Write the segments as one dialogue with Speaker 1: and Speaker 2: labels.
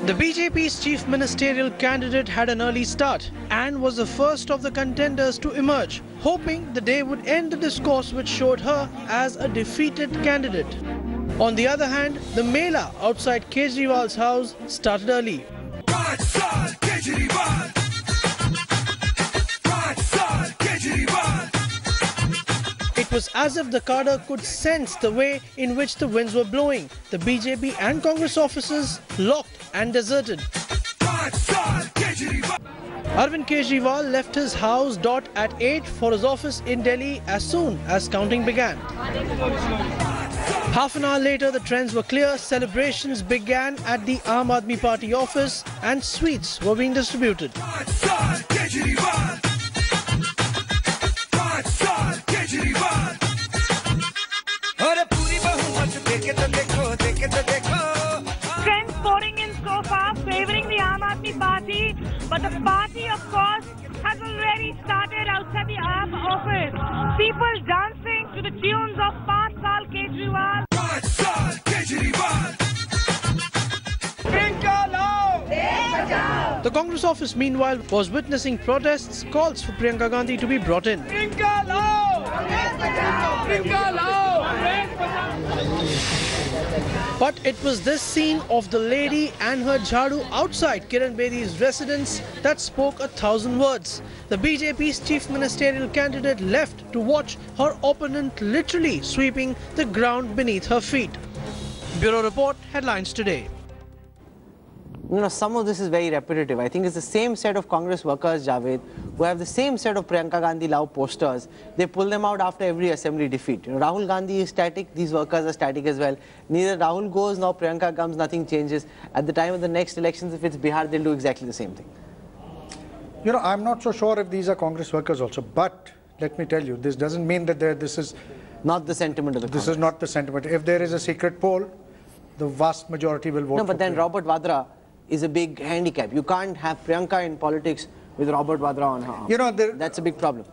Speaker 1: The BJP's chief ministerial candidate had an early start and was the first of the contenders to emerge, hoping the day would end the discourse which showed her as a defeated candidate. On the other hand, the mela outside Kejriwal's house started early.
Speaker 2: Saal Kejriwal. Saal Kejriwal.
Speaker 1: It was as if the cadre could sense the way in which the winds were blowing. The BJP and Congress offices locked and deserted. Arvind Kejriwal left his house at 8 for his office in Delhi as soon as counting began. Half an hour later, the trends were clear. Celebrations began at the Aam Aadmi Party office and sweets were being distributed.
Speaker 3: Trends pouring in so far, favouring the Aam Aadmi Party, but the party, of course, has already started outside the Aam office. People dancing to the tunes of Saal Kejriwal.
Speaker 2: Saal Kejriwal.
Speaker 1: The Congress office, meanwhile, was witnessing protests, calls for Priyanka Gandhi to be brought in. But it was this scene of the lady and her jhadu outside Kiran Bedi's residence that spoke 1,000 words. The BJP's chief ministerial candidate left to watch her opponent literally sweeping the ground beneath her feet. Bureau Report, headlines today.
Speaker 4: You know, some of this is very repetitive. I think it's the same set of Congress workers, Javed, who have the same set of Priyanka Gandhi love posters. They pull them out after every assembly defeat. You know, Rahul Gandhi is static, these workers are static as well. Neither Rahul goes nor Priyanka comes, nothing changes. At the time of the next elections, if it's Bihar, they'll do exactly the same thing.
Speaker 5: You know, I'm not so sure if these are Congress workers also, but let me tell you, this doesn't mean that this is
Speaker 4: not the sentiment of the Congress.
Speaker 5: This is not the sentiment. If there is a secret poll, the vast majority will vote for
Speaker 4: No, but then
Speaker 5: Priyanka.
Speaker 4: Robert Vadra is a big handicap. You can't have Priyanka in politics with Robert Vadra on her arm.
Speaker 5: You know,
Speaker 4: that's a big problem.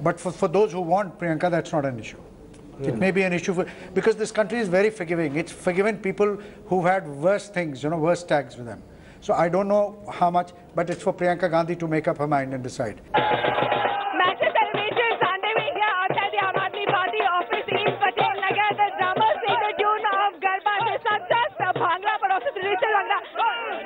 Speaker 5: But for those who want Priyanka, that's not an issue. It may be an issue because this country is very forgiving. It's forgiven people who had worse things, you know, worse tags with them. So I don't know how much, but it's for Priyanka Gandhi to make up her mind and decide.
Speaker 3: Massive celebrations underway here outside the Aam Aadmi Party office in Patel Nagar. The drummers sing the tune of Garba के साथ साथ भांगड़ा पर also traditional bhangra.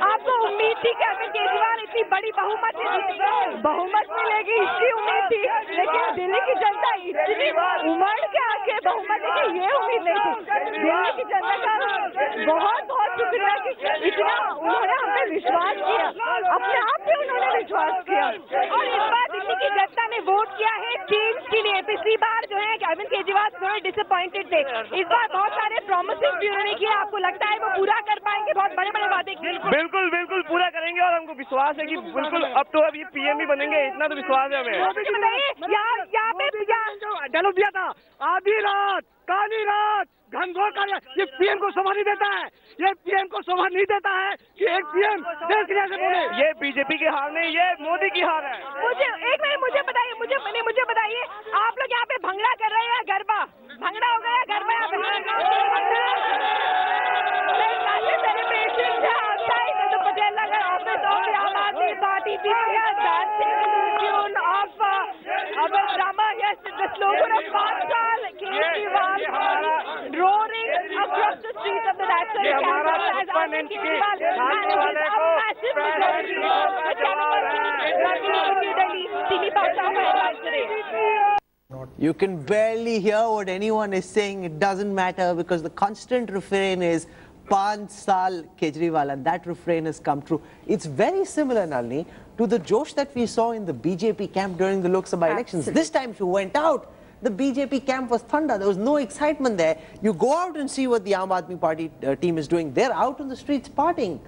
Speaker 3: आपको उम्मीद थी कि अरविंद केजरीवाल इतनी बड़ी बहुमत से जीतेंगे, बहुमत मिलेगी इसकी उम्मीद थी, लेकिन दिल्ली की जनता इतनी उमड़ के आके बहुमत देगी ये उम्मीद नहीं थी. दिल्ली की जनता का बहुत शुक्रिया कि इतना उन्होंने हम पे विश्वास किया, अपने आप पे उन्होंने विश्वास किया. और इस बार दिल्ली की जनता ने वोट किया है चेंज के लिए. पिछली बार जो है अरविंद केजरीवाल थोड़े डिसअपॉइंटेड थे. इस बार बहुत सारे प्रोमिसेस भी उन्होंने किए. आपको लगता है वो पूरा कर पाएंगे? बहुत बड़े बड़े वादे किए.
Speaker 6: बिल्कुल पूरा करेंगे और हमको विश्वास है कि बिल्कुल अब तो अब ये पीएम भी बनेंगे, इतना तो विश्वास है हमें.
Speaker 3: यहाँ पे
Speaker 6: डायलॉग दिया था, आधी रात काली रात घनघोर का, ये पीएम को शोभा नहीं देता है. ये पीएम को शोभा नहीं देता है कि एक पीएम देश के लिए बोले. ये बीजेपी की हार नहीं, ये मोदी की हार है.
Speaker 3: मुझे एक मिनट मुझे बताइए आप लोग यहाँ पे भंगड़ा कर रहे हैं, गरबा भंगड़ा हो गया, गरबा यहाँ पे celebration outside the Patel Nagar office of the Aam Aadmi Party. People are dancing to the tune of our drummer. Yes, the slogan of Saal Kejriwal roaring across the streets of the national capital as Arvind Kejriwal manages a massive majority of the Delhi. TV Pasha headlines today.
Speaker 4: You can barely hear what anyone is saying. It doesn't matter because the constant refrain is Saal Kejriwal, and that refrain has come true. It's very similar, Nalini, to the josh that we saw in the BJP camp during the Lok Sabha elections. This time she went out. The BJP camp was thunder. There was no excitement there. You go out and see what the Aam Aadmi Party team is doing. They're out on the streets partying.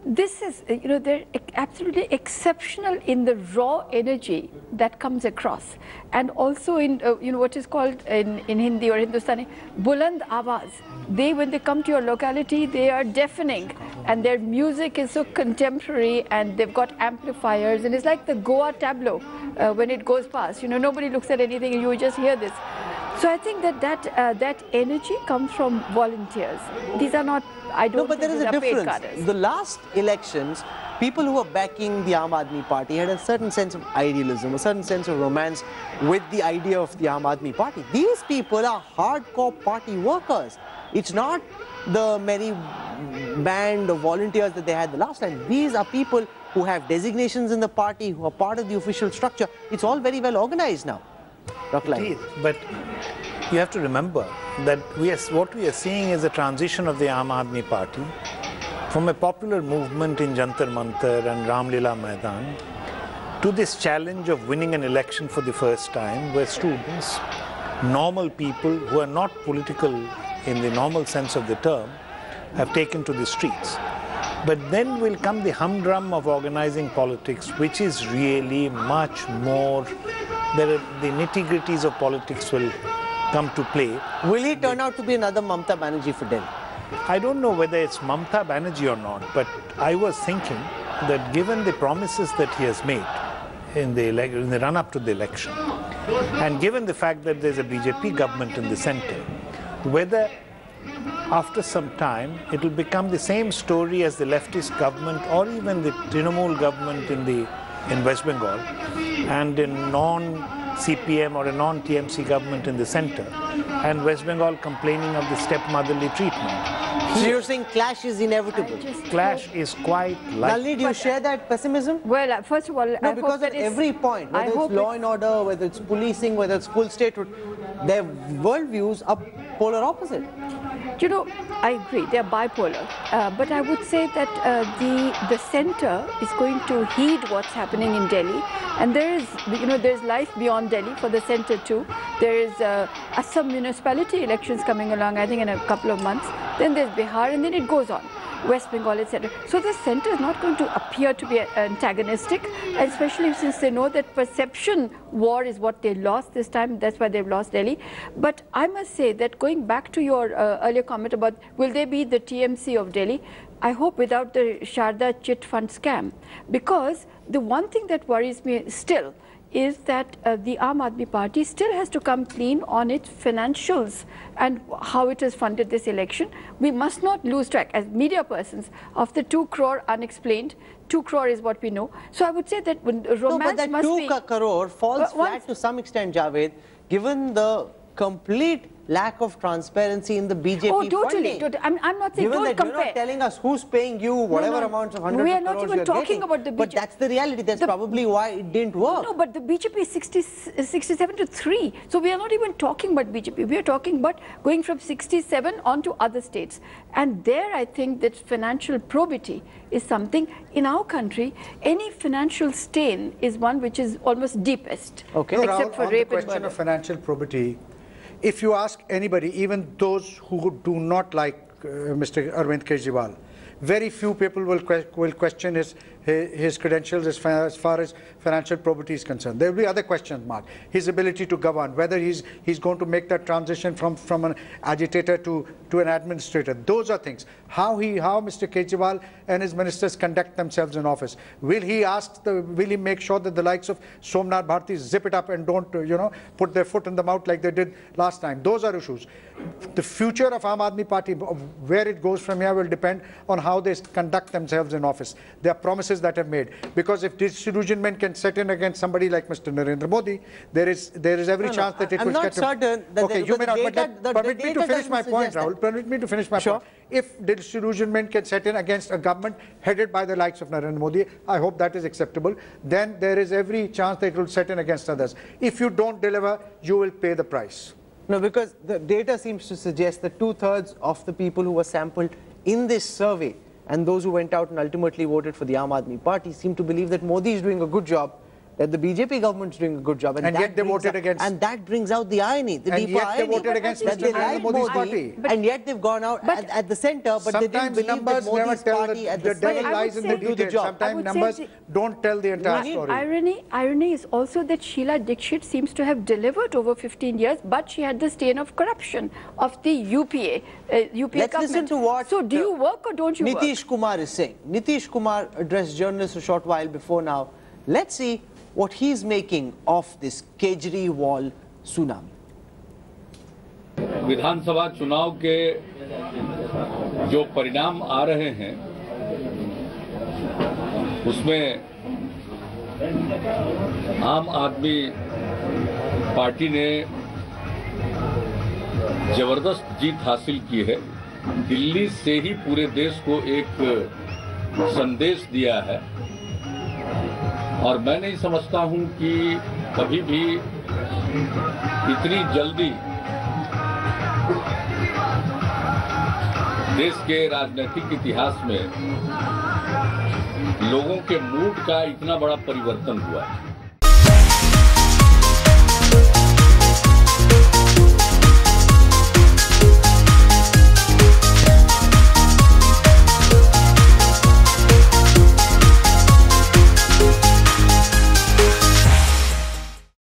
Speaker 7: This is, you know, they're absolutely exceptional in the raw energy that comes across, and also in, you know, what is called in Hindi or Hindustani, buland awaz. When they come to your locality, they are deafening, and their music is so contemporary, and they've got amplifiers, and it's like the Goa tableau when it goes past. You know, nobody looks at anything, and you just hear this. So I think that energy comes from volunteers. These are not, I don't
Speaker 4: No, but there
Speaker 7: think
Speaker 4: is a
Speaker 7: these are paid
Speaker 4: difference.
Speaker 7: cadres.
Speaker 4: The last elections, people who were backing the Aam Aadmi Party had a certain sense of idealism, a certain sense of romance with the idea of the Aam Aadmi Party. These people are hardcore party workers. It's not the merry band of volunteers that they had the last time. These are people who have designations in the party, who are part of the official structure. It's all very well organized now.
Speaker 8: Indeed, but you have to remember that what we are seeing is a transition of the Aam Aadmi Party from a popular movement in Jantar Mantar and Ramlila Maidan to this challenge of winning an election for the first time, where students, normal people who are not political in the normal sense of the term, have taken to the streets. But then will come the humdrum of organizing politics, which is really much more, the nitty-gritties of politics will come to play.
Speaker 4: Will he turn out to be another Mamata Banerjee for Delhi?
Speaker 8: I don't know whether it's Mamata Banerjee or not, but I was thinking that given the promises that he has made in the run-up to the election, and given the fact that there's a BJP government in the center, whether after some time it will become the same story as the leftist government or even the Trinamool government in West Bengal and a non-CPM or a non-TMC government in the center, and West Bengal complaining of the stepmotherly treatment.
Speaker 4: So you're saying clash is inevitable?
Speaker 8: Clash is quite likely.
Speaker 4: Nalini, do you share that pessimism?
Speaker 7: Well, first of all,
Speaker 4: No,
Speaker 7: I
Speaker 4: because
Speaker 7: hope that
Speaker 4: at every point, whether it's law and order, whether it's policing, whether it's full statehood, their worldviews are polar opposite.
Speaker 7: You know, I agree, they are bipolar. But I would say that the center is going to heed what's happening in Delhi. And there is, there's life beyond Delhi for the center too. There is Assam municipality elections coming along, I think in a couple of months. Then there's Bihar, and then it goes on. West Bengal, etc. So the center is not going to appear to be antagonistic, especially since they know that perception war is what they lost this time. That's why they've lost Delhi. But I must say that going back to your earlier comment about will they be the TMC of Delhi, I hope without the Sharda chit fund scam, because the one thing that worries me still is that the Aam Aadmi Party still has to come clean on its financials and how it has funded this election. We must not lose track as media persons of the 2 crore unexplained. 2 crore is what we know. So I would say that when romance
Speaker 4: but that
Speaker 7: must
Speaker 4: 2 crore falls flat to some extent, Javed, given the complete lack of transparency in the BJP
Speaker 7: totally. I'm not saying
Speaker 4: given
Speaker 7: don't
Speaker 4: that
Speaker 7: compare.
Speaker 4: You're not telling us who's paying you whatever amounts of hundreds
Speaker 7: we are
Speaker 4: of
Speaker 7: not
Speaker 4: crores
Speaker 7: even
Speaker 4: you're
Speaker 7: talking
Speaker 4: getting.
Speaker 7: about the BJP.
Speaker 4: But that's the reality. That's probably why it didn't work.
Speaker 7: No, but the BJP is 67 to 3. So we are not even talking about BJP. We are talking about going from 67 on to other states. And there I think that financial probity is something in our country. Any financial stain is one which is almost deepest.
Speaker 4: Okay.
Speaker 5: No,
Speaker 7: Except
Speaker 5: Rahul,
Speaker 7: for
Speaker 5: on
Speaker 7: rape
Speaker 5: the
Speaker 7: and
Speaker 5: question
Speaker 7: murder.
Speaker 5: of financial probity, if you ask anybody, even those who do not like Mr. Arvind Kejriwal, very few people will question his credentials as far as financial probity is concerned. There will be other question marks. His ability to govern, whether he's going to make that transition from an agitator to an administrator. Those are things. How Mr. Kejriwal and his ministers conduct themselves in office. Will he make sure that the likes of Somnath Bharti zip it up and don't put their foot in the mouth like they did last time? Those are issues. The future of Aam Aadmi Party, where it goes from here, will depend on how they conduct themselves in office. There are promises that have made. Because if disillusionment can set in against somebody like Mr. Narendra Modi, there is every chance that it will get...
Speaker 4: I'm not certain that...
Speaker 5: Okay, you may not, but permit me to finish my point, Rahul. Permit me to finish my point. If disillusionment can set in against a government headed by the likes of Narendra Modi, I hope that is acceptable, then there is every chance that it will set in against others. If you don't deliver, you will pay the price.
Speaker 4: No, because the data seems to suggest that 2/3 of the people who were sampled in this survey and those who went out and ultimately voted for the Aam Aadmi Party seem to believe that Modi is doing a good job, that the BJP government is doing a good job.
Speaker 5: And yet they voted against...
Speaker 4: And that brings out the irony, the
Speaker 5: and
Speaker 4: deeper
Speaker 5: yet they
Speaker 4: irony.
Speaker 5: voted against
Speaker 4: that
Speaker 5: Mr. Narendra Modi's party.
Speaker 4: And yet they've gone out at the centre, but they didn't believe that Modi's party at the
Speaker 5: devil lies in the details. Sometimes numbers don't tell the entire story.
Speaker 7: Irony is also that Sheila Dikshit seems to have delivered over 15 years, but she had the stain of corruption of the UPA
Speaker 4: Let's
Speaker 7: government.
Speaker 4: listen to what
Speaker 7: So do you work or don't you
Speaker 4: Nitish
Speaker 7: work?
Speaker 4: Kumar is saying. Nitish Kumar addressed journalists a short while before now. Let's see what he's making of this Kejriwal tsunami.
Speaker 9: विधानसभा चुनाव के जो परिणाम आ रहे हैं उसमें आम आदमी party ने जबरदस्त जीत हासिल की है। दिल्ली से ही पूरे देश को एक संदेश दिया है और मैं नहीं समझता हूं कि कभी भी इतनी जल्दी देश के राजनीतिक इतिहास में लोगों के मूड का इतना बड़ा परिवर्तन हुआ है।